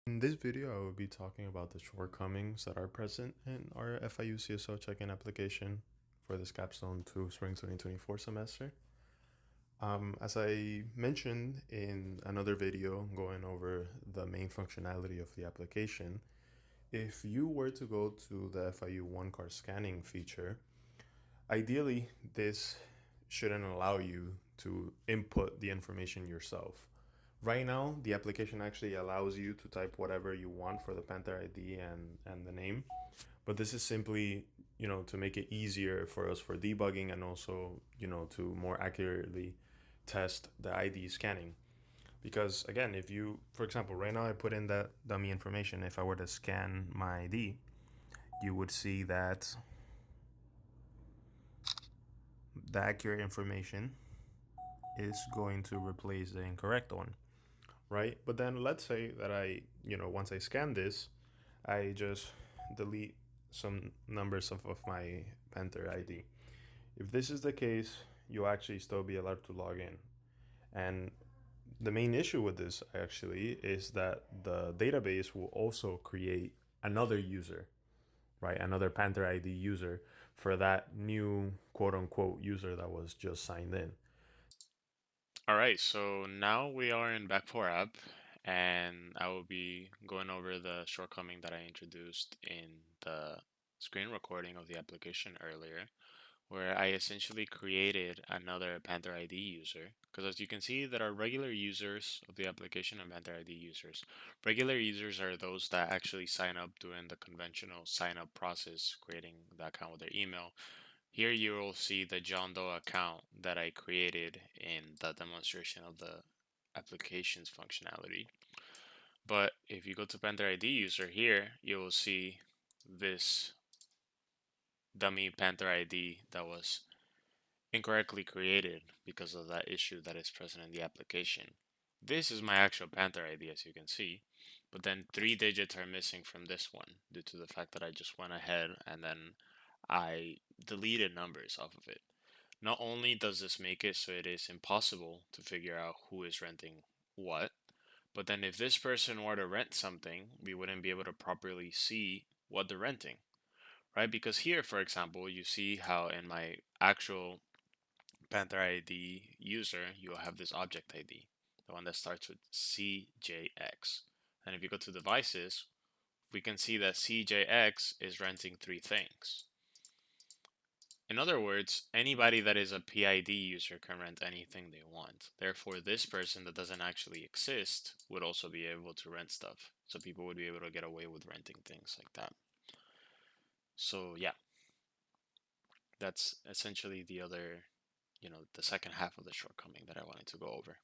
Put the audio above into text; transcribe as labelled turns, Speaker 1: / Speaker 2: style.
Speaker 1: In this video, I will be talking about the shortcomings that are present in our FIU CSL Check-in application for this capstone to spring 2024 semester. As I mentioned in another video going over the main functionality of the application, if you were to go to the FIU one-card scanning feature, ideally this shouldn't allow you to input the information yourself. Right now, the application actually allows you to type whatever you want for the Panther ID and the name, but this is simply, to make it easier for us for debugging and also, to more accurately test the ID scanning. Because again, if you, for example, right now I put in that dummy information, if I were to scan my ID, you would see that the accurate information is going to replace the incorrect one, right? But then let's say that once I scan this, I just delete some numbers of my Panther ID. If this is the case, you'll actually still be allowed to log in. And the main issue with this actually is that the database will also create another user, right? Another Panther ID user for that new quote unquote user that was just signed in.
Speaker 2: All right, so now we are in Back4 app, and I will be going over the shortcoming that I introduced in the screen recording of the application earlier, where I essentially created another Panther ID user. Because as you can see, there are regular users of the application and Panther ID users. Regular users are those that actually sign up doing the conventional sign up process, creating the account with their email. Here you will see the John Doe account that I created in the demonstration of the application's functionality. But if you go to Panther ID user here, you will see this dummy Panther ID that was incorrectly created because of that issue that is present in the application. This is my actual Panther ID, as you can see, but then 3 digits are missing from this one due to the fact that I just went ahead and then I deleted numbers off of it. Not only does this make it so it is impossible to figure out who is renting what, but then if this person were to rent something, we wouldn't be able to properly see what they're renting, right? Because here, for example, you see how in my actual Panther ID user, you'll have this object ID, the one that starts with CJX. And if you go to devices, we can see that CJX is renting 3 things. In other words, anybody that is a PID user can rent anything they want. Therefore, this person that doesn't actually exist would also be able to rent stuff. So people would be able to get away with renting things like that. So yeah, that's essentially the other, the second half of the shortcoming that I wanted to go over.